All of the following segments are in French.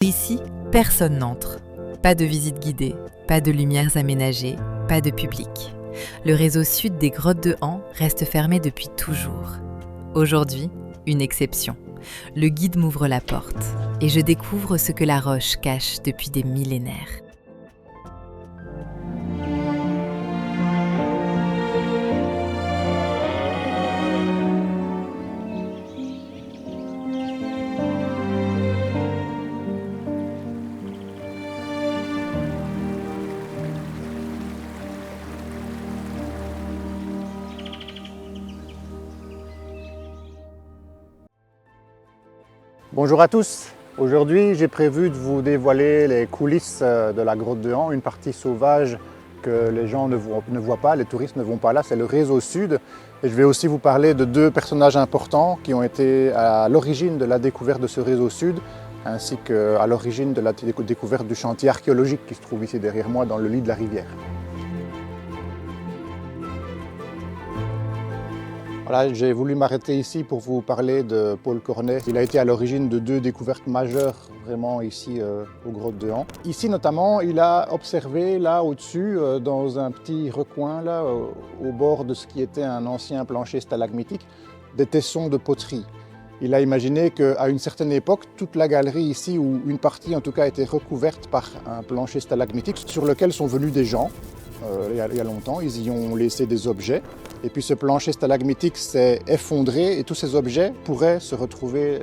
Ici, personne n'entre. Pas de visite guidée, pas de lumières aménagées, pas de public. Le réseau sud des grottes de Han reste fermé depuis toujours. Aujourd'hui, une exception. Le guide m'ouvre la porte et je découvre ce que la roche cache depuis des millénaires. Bonjour à tous, aujourd'hui j'ai prévu de vous dévoiler les coulisses de la grotte de Han, une partie sauvage que les gens ne voient pas, les touristes ne vont pas là, c'est le réseau sud. Et je vais aussi vous parler de deux personnages importants qui ont été à l'origine de la découverte de ce réseau sud, ainsi qu'à l'origine de la découverte du chantier archéologique qui se trouve ici derrière moi dans le lit de la rivière. Voilà, j'ai voulu m'arrêter ici pour vous parler de Paul Cornet. Il a été à l'origine de deux découvertes majeures vraiment ici aux grottes de Han. Ici notamment, il a observé là au-dessus, dans un petit recoin là, au bord de ce qui était un ancien plancher stalagmitique, des tessons de poterie. Il a imaginé qu'à une certaine époque, toute la galerie ici, ou une partie en tout cas, était recouverte par un plancher stalagmitique sur lequel sont venus des gens. Il y a longtemps, ils y ont laissé des objets. Et puis ce plancher stalagmitique s'est effondré et tous ces objets pourraient se retrouver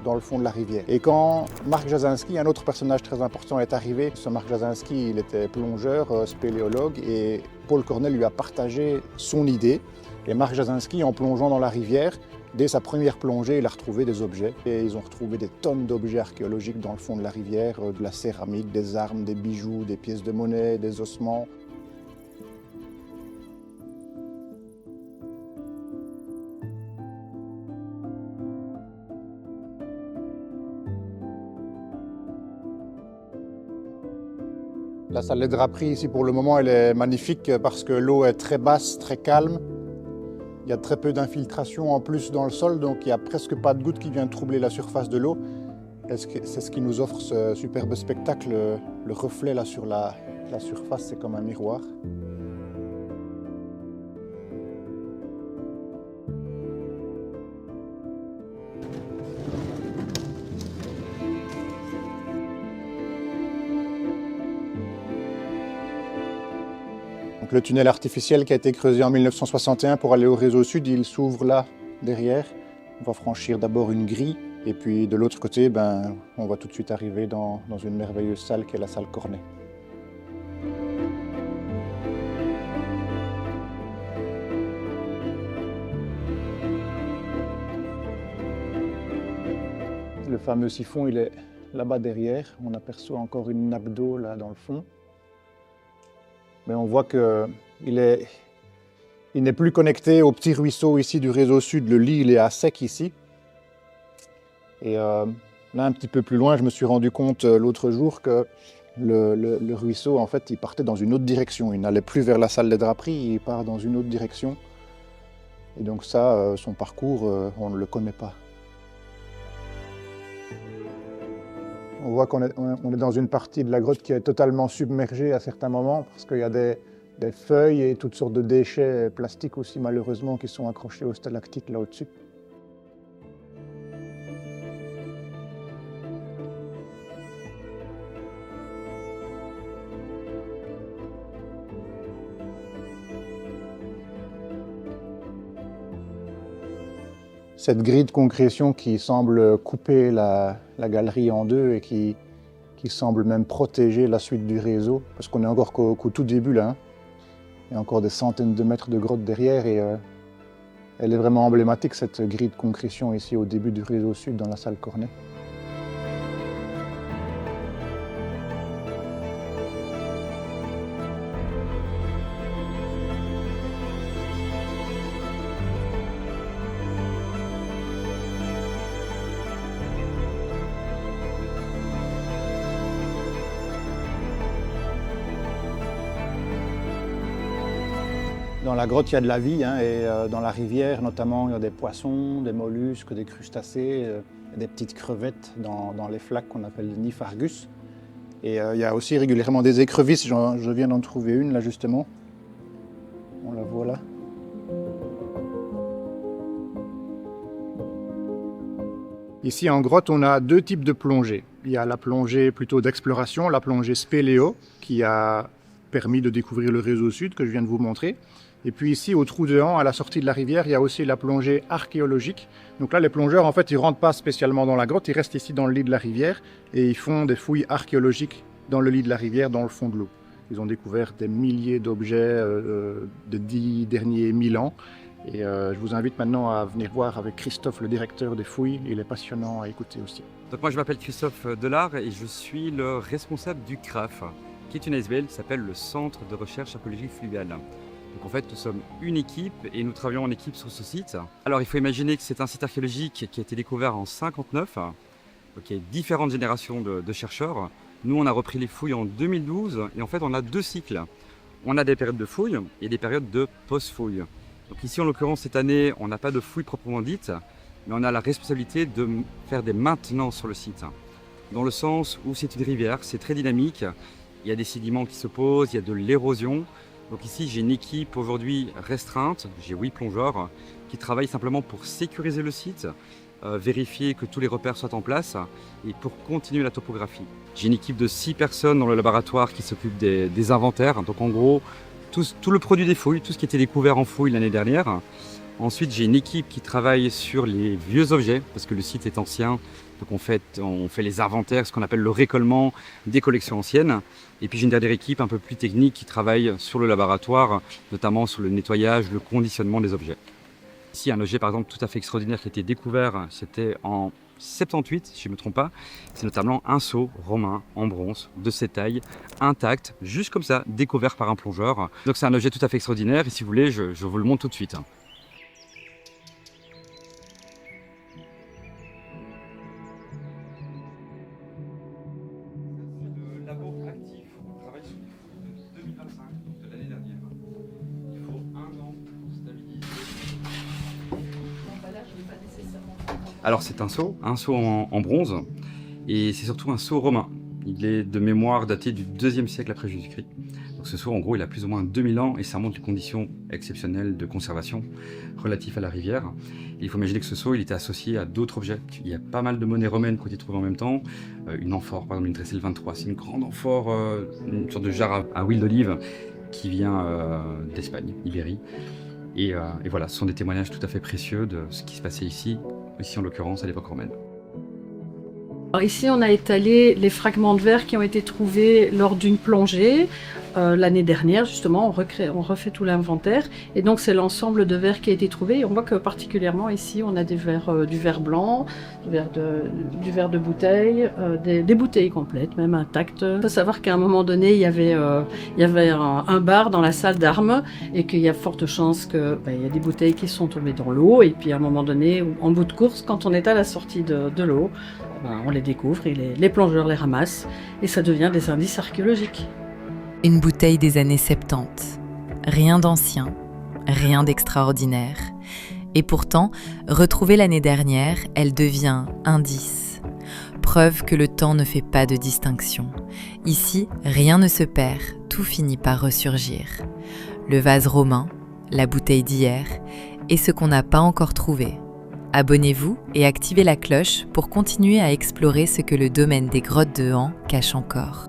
dans le fond de la rivière. Et quand Marc Jasinski, un autre personnage très important, est arrivé, ce Marc Jasinski, il était plongeur, spéléologue, et Paul Cornet lui a partagé son idée. Et Marc Jasinski, en plongeant dans la rivière, dès sa première plongée, il a retrouvé des objets. Et ils ont retrouvé des tonnes d'objets archéologiques dans le fond de la rivière, de la céramique, des armes, des bijoux, des pièces de monnaie, des ossements. La salle des draperies ici pour le moment elle est magnifique parce que l'eau est très basse, très calme. Il y a très peu d'infiltration en plus dans le sol, donc il n'y a presque pas de goutte qui vient troubler la surface de l'eau. C'est ce qui nous offre ce superbe spectacle. Le reflet là sur la surface, c'est comme un miroir. Donc, le tunnel artificiel qui a été creusé en 1961 pour aller au réseau sud, il s'ouvre là, derrière. On va franchir d'abord une grille, et puis de l'autre côté, on va tout de suite arriver dans une merveilleuse salle qui est la salle Cornet. Le fameux siphon, il est là-bas derrière. On aperçoit encore une nappe d'eau là dans le fond. Mais on voit qu'il n'est plus connecté au petit ruisseau ici du réseau sud. Le lit, il est à sec ici. Et là, un petit peu plus loin, je me suis rendu compte l'autre jour que le ruisseau, en fait, il partait dans une autre direction. Il n'allait plus vers la salle des draperies, il part dans une autre direction. Et donc ça, son parcours, on ne le connaît pas. On voit qu'on est dans une partie de la grotte qui est totalement submergée à certains moments parce qu'il y a des feuilles et toutes sortes de déchets plastiques aussi malheureusement qui sont accrochés aux stalactites là au-dessus. Cette grille de concrétion qui semble couper la galerie en deux et qui semble même protéger la suite du réseau, parce qu'on est encore qu'au tout début là. Hein. Il y a encore des centaines de mètres de grotte derrière et elle est vraiment emblématique cette grille de concrétion ici au début du réseau sud dans la salle Cornet. Dans la grotte, il y a de la vie, hein, et dans la rivière notamment, il y a des poissons, des mollusques, des crustacés. Il y a des petites crevettes dans les flaques qu'on appelle les Niphargus. Et il y a aussi régulièrement des écrevisses, je viens d'en trouver une là justement. On la voit là. Ici en grotte, on a deux types de plongées. Il y a la plongée plutôt d'exploration, la plongée spéléo, qui a permis de découvrir le réseau sud que je viens de vous montrer. Et puis ici, au trou de Han, à la sortie de la rivière, il y a aussi la plongée archéologique. Donc là, les plongeurs, en fait, ils ne rentrent pas spécialement dans la grotte, ils restent ici dans le lit de la rivière et ils font des fouilles archéologiques dans le lit de la rivière, dans le fond de l'eau. Ils ont découvert des milliers d'objets des 10 derniers 1000 ans. Et je vous invite maintenant à venir voir avec Christophe, le directeur des fouilles. Il est passionnant à écouter aussi. Donc moi, je m'appelle Christophe Delard et je suis le responsable du CRAF, qui est une ASBL qui s'appelle le Centre de recherche archéologique fluviale. Donc en fait, nous sommes une équipe et nous travaillons en équipe sur ce site. Alors il faut imaginer que c'est un site archéologique qui a été découvert en 1959. Donc il y a différentes générations de chercheurs. Nous, on a repris les fouilles en 2012 et en fait, on a deux cycles. On a des périodes de fouilles et des périodes de post-fouilles. Donc ici, en l'occurrence, cette année, on n'a pas de fouilles proprement dites, mais on a la responsabilité de faire des maintenances sur le site. Dans le sens où c'est une rivière, c'est très dynamique. Il y a des sédiments qui se posent, il y a de l'érosion. Donc ici, j'ai une équipe aujourd'hui restreinte, j'ai 8 plongeurs qui travaillent simplement pour sécuriser le site, vérifier que tous les repères soient en place et pour continuer la topographie. J'ai une équipe de 6 personnes dans le laboratoire qui s'occupent des inventaires. Donc en gros, tout le produit des fouilles, tout ce qui était découvert en fouille l'année dernière. Ensuite, j'ai une équipe qui travaille sur les vieux objets parce que le site est ancien. Donc on fait les inventaires, ce qu'on appelle le récollement des collections anciennes. Et puis j'ai une dernière équipe un peu plus technique qui travaille sur le laboratoire, notamment sur le nettoyage, le conditionnement des objets. Ici, un objet par exemple tout à fait extraordinaire qui a été découvert, c'était en 78, si je ne me trompe pas. C'est notamment un seau romain en bronze de cette taille, intact, juste comme ça, découvert par un plongeur. Donc c'est un objet tout à fait extraordinaire et si vous voulez, je vous le montre tout de suite. Alors c'est un seau en bronze, et c'est surtout un seau romain. Il est de mémoire daté du 2e siècle après Jésus-Christ. Donc ce seau, en gros, il a plus ou moins 2000 ans et ça montre les conditions exceptionnelles de conservation relatives à la rivière. Et il faut imaginer que ce seau, il était associé à d'autres objets. Il y a pas mal de monnaies romaines qui ont été trouvées en même temps. Une amphore, par exemple une Dressel 23, c'est une grande amphore, une sorte de jarre à huile d'olive qui vient d'Espagne, Ibérie. Et voilà, ce sont des témoignages tout à fait précieux de ce qui se passait ici en l'occurrence à l'époque romaine. Alors ici, on a étalé les fragments de verre qui ont été trouvés lors d'une plongée. L'année dernière, justement, on refait tout l'inventaire. Et donc, c'est l'ensemble de verres qui a été trouvé. Et on voit que particulièrement ici, on a du verre blanc, du verre de bouteille, des bouteilles complètes, même intactes. Il faut savoir qu'à un moment donné, il y avait un bar dans la salle d'armes et qu'il y a forte chance qu'il y a des bouteilles qui sont tombées dans l'eau. Et puis, à un moment donné, en bout de course, quand on est à la sortie de l'eau, on les découvre et les plongeurs les ramassent. Et ça devient des indices archéologiques. Une bouteille des années 70. Rien d'ancien, rien d'extraordinaire. Et pourtant, retrouvée l'année dernière, elle devient indice. Preuve que le temps ne fait pas de distinction. Ici, rien ne se perd, tout finit par ressurgir. Le vase romain, la bouteille d'hier et ce qu'on n'a pas encore trouvé. Abonnez-vous et activez la cloche pour continuer à explorer ce que le domaine des grottes de Han cache encore.